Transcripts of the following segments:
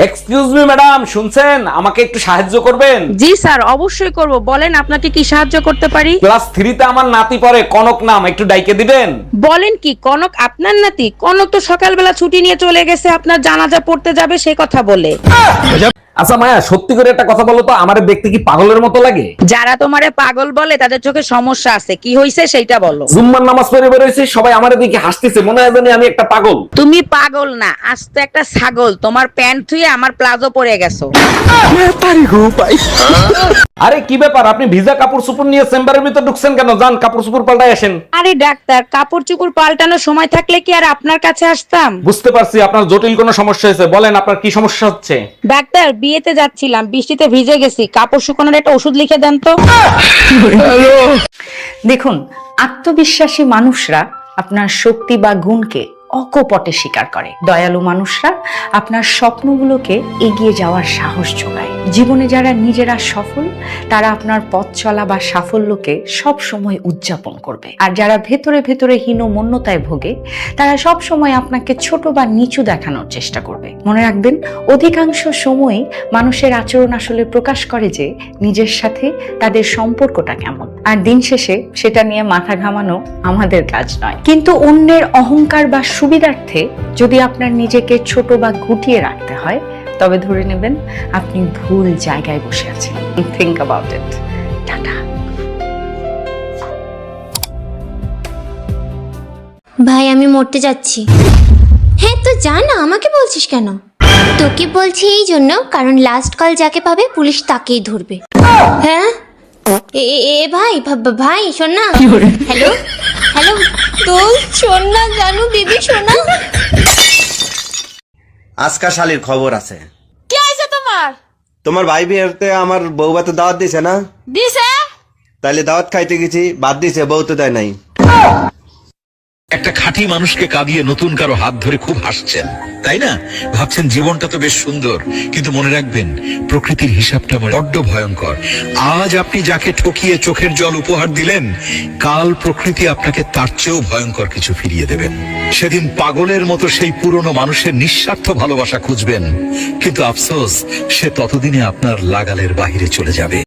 Excuse me madam, শুনছেন? আমাকে একটু সাহায্য করবেন? জি স্যার, অবশ্যই করব। বলেন আপনাকে কি সাহায্য করতে পারি? ক্লাস 3 তে আমার নাতি পড়ে, কনক নাম, একটু ডাইকে দিবেন? বলেন কি, কনক আপনার নাতি? কনক তো সকালবেলা ছুটি নিয়ে চলে গেছে আপনার জানাজা পড়তে যাবে সে কথা বলে। আচ্ছা মায়া, সত্যি করে একটা কথা বলো তো, আমারে দেখতে কি পাগলের মতো লাগে? যারা তোমারে পাগল বলে তাদের চোখে সমস্যা আছে, কি হইছে সেইটা বলো। জুম্মার নামাজ পড়ে বের হইছি, সবাই আমারে দেখে হাসতেছে, মনে হয় জানি আমি একটা পাগল। তুমি পাগল না, আস্ত একটা ছাগল। তোমার প্যান্ট ধুয়ে আমার প্লাজো পরে গেছো। আরে কি ব্যাপার, আপনি ভিজা কাপড় চোপড় নিয়ে চেম্বারের ভিতর ঢুকছেন কেন? যান কাপড় চোপড় পাল্টাই আসেন। আরে ডাক্তার, কাপড় চোপড় পাল্টানোর সময় থাকলে কি আর আপনার কাছে আসতাম? বুঝতে পারছি আপনার জটিল কোনো সমস্যা হয়েছে, বলেন আপনার কি সমস্যা হচ্ছে। ডাক্তার, বিয়েতে যাচ্ছিলাম, বৃষ্টিতে ভিজে গেছি, কাপড় শুকানোর একটা ওষুধ লিখে দেন তো। দেখুন, আত্মবিশ্বাসী মানুষরা আপনার শক্তি বা গুণকে অকপটে স্বীকার করে। দয়ালু মানুষরা আপনার স্বপ্নগুলোকে এগিয়ে যাওয়ার সাহস যোগায়। জীবনে যারা নিজেরা সফল, তারা আপনার পথ চলা বা সাফল্যকে সব সময় উদযাপন করবে। আর যারা ভেতরে ভেতরে হীনমন্যতায় ভোগে, তারা সব সময় আপনাকে ছোট বা নিচু দেখানোর চেষ্টা করবে। মনে রাখবেন, অধিকাংশ সময়ই মানুষের আচরণ আসলে প্রকাশ করে যে নিজের সাথে তাদের সম্পর্কটা কেমন। আর দিন শেষে সেটা নিয়ে মাথা ঘামানো আমাদের কাজ নয়। কিন্তু অন্যের অহংকার বা সুবিধার্থে যদি আপনার নিজেকে ছোট বা গুটিয়ে রাখতে হয়, তবে ধরে নেবেন আপনি ভুল জায়গায় বসে আছেন। Think about it. টাটা। ভাই, আমি মরতে যাচ্ছি। হ্যাঁ তো যা না, আমাকে বলছিস কেন? তোকে বলছি এই জন্য, কারণ লাস্ট কল যাকে পাবে পুলিশ তাকেই ধরবে। হ্যাঁ ভাই, ভাই শোন না। হ্যালো হ্যালো, তো শোন না জানু, দিদি শোনা। আজকা শালির খবর আছে। কি হয়েছে তোমার? তোমার ভাই বিয়েতে আমার বউ ভাতে দাওয়াত দিছে না? দিছে। তাইলে দাওয়াত খাইতে গেছি, বাদ দিছে, বউ তো দেয় নাই। একটা খাঁটি মানুষকে কাঁদিয়ে নতুন কারো হাত ধরে খুব হাসছেন, তাই না? ভাবছেন জীবনটা তো বেশ সুন্দর, কিন্তু মনে রাখবেন প্রকৃতির হিসাবটা বড্ড ভয়ঙ্কর। আজ আপনি যাকে ঠকিয়ে চোখের জল উপহার দিলেন, কাল প্রকৃতি আপনাকে তার চেয়েও ভয়ঙ্কর কিছু ফিরিয়ে দেবেন। সেদিন পাগলের মতো সেই পুরনো মানুষের নিঃস্বার্থ ভালোবাসা খুঁজবেন, কিন্তু আফসোস, সে ততদিনে আপনার লাগালের বাহিরে চলে যাবে।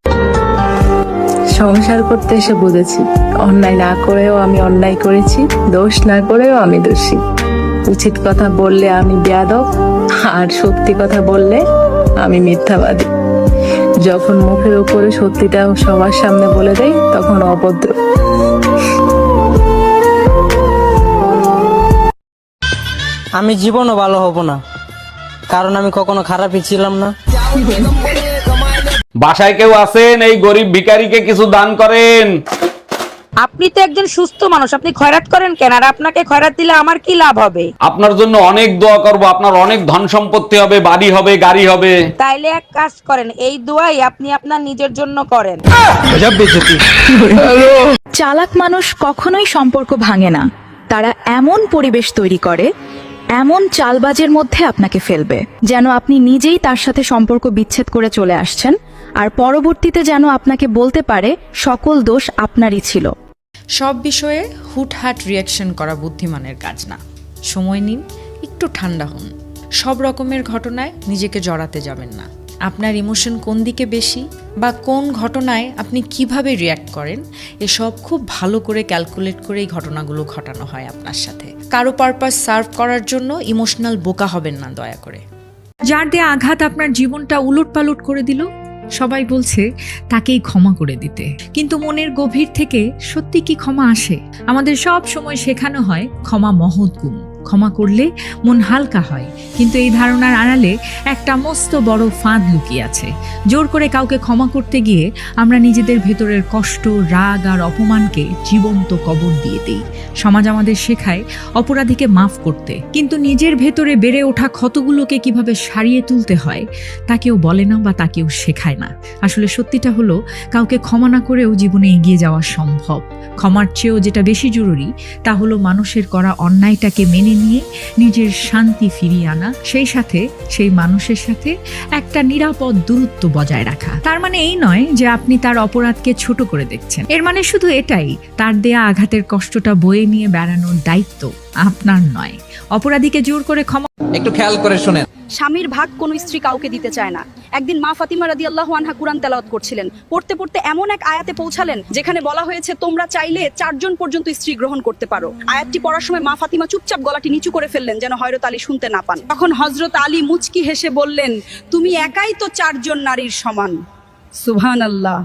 সংসার করতে এসে বুঝেছি, অন্যায় না করেও আমি অন্যায় করেছি, দোষ না করেও আমি দোষী। উচিত কথা বললে আমি বেয়াদব, আর সত্যি কথা বললে আমি মিথ্যাবাদী। যখন মুখের উপরে সত্যিটা সবার সামনে বলে দেই, তখন অভদ্র। আমি জীবনও ভালো হব না, কারণ আমি কখনো খারাপই ছিলাম না। বাসায় কেউ আছেন? এই গরিব ভিখারিকে কিছু দান করেন। আপনি তো একজন সুস্থ মানুষ, আপনি খয়রাত করেন কেন? আর আপনাকে খয়রাত দিলে আমার কি লাভ হবে? আপনার জন্য অনেক দোয়া করব, আপনার অনেক ধন সম্পত্তি হবে, বাড়ি হবে, গাড়ি হবে। তাইলে এক কাজ করেন, এই দোয়াই আপনি আপনার নিজের জন্য করেন। চালাক মানুষ কখনোই সম্পর্ক ভাঙে না, তারা এমন পরিবেশ তৈরি করে, এমন চালবাজের মধ্যে আপনাকে ফেলবে যেন আপনি নিজেই তার সাথে সম্পর্ক বিচ্ছেদ করে চলে আসছেন, আর পরবর্তীতে যেন আপনাকে বলতে পারে সকল দোষ আপনারই ছিল। সব বিষয়ে হুটহাট রিয়াকশন করা বুদ্ধিমানের কাজ না। সময় নিন, একটু ঠান্ডা হন। সব রকমের ঘটনায় নিজেকে জড়াতে যাবেন না। আপনার ইমোশন কোন দিকে বেশি বা কোন ঘটনায় আপনি কিভাবে রিয়্যাক্ট করেন, এসব খুব ভালো করে ক্যালকুলেট করে এই ঘটনাগুলো ঘটানো হয় আপনার সাথে। কারো পারপাস সার্ভ করার জন্য ইমোশনাল বোকা হবেন না দয়া করে। যার দেয়া আঘাত আপনার জীবনটা উলটপালট করে দিল, সবাই বলছে তাকেই ক্ষমা করে দিতে, কিন্তু মনের গভীর থেকে সত্যি কি ক্ষমা আসে? আমাদের সব সময় শেখানো হয় ক্ষমা মহৎ গুণ, ক্ষমা করলে মন হালকা হয়, কিন্তু এই ধারণার আড়ালে একটা মস্ত বড় ফাঁদ লুকিয়ে আছে। জোর করে কাউকে ক্ষমা করতে গিয়ে আমরা নিজেদের ভেতরের কষ্ট, রাগ আর অপমানকে জীবন্ত কবর দিয়ে দিই। সমাজ আমাদের শেখায় অপরাধীকে মাফ করতে, কিন্তু নিজের ভেতরে বেড়ে ওঠা ক্ষতগুলোকে কিভাবে সারিয়ে তুলতে হয় তা কেউ বলে না বা তা কেউ শেখায় না। আসলে সত্যিটা হলো, কাউকে ক্ষমা না করেও জীবনে এগিয়ে যাওয়া সম্ভব। ক্ষমার চেয়েও যেটা বেশি জরুরি তা হলো মানুষের করা অন্যায়টাকে মেনে নিয়ে নিজের শান্তি ফিরিয়ে আনা, সেই সাথে সেই মানুষের সাথে একটা নিরাপদ দূরত্ব বজায় রাখা। তার মানে এই নয় যে আপনি তার অপরাধকে ছোট করে দেখছেন, এর মানে শুধু এটাই, তার দেয়া আঘাতের কষ্টটা বয়ে নিয়ে বেড়ানোর দায়িত্ব আপনার নয়। অপরাধীকে জোর করে ক্ষমা, একটু খেয়াল করে শোনেন, স্বামীর ভাগ কোনো স্ত্রী কাউকে দিতে চায় না। একদিন মা ফাতিমা রাদিয়াল্লাহু আনহা কুরআন তেলাওয়াত করছিলেন, পড়তে পড়তে এমন এক আয়াতে পৌঁছালেন যেখানে বলা হয়েছে তোমরা চাইলে 4 জন পর্যন্ত স্ত্রী গ্রহণ করতে পারো। আয়াতটি পড়ার সময় মা ফাতিমা চুপচাপ গলাটি নিচু করে ফেললেন যেন হযরত আলী শুনতে না পান। তখন হযরত আলী মুচকি হেসে বললেন, তুমি একাই তো 4 জন নারীর সমান। সুবহানাল্লাহ।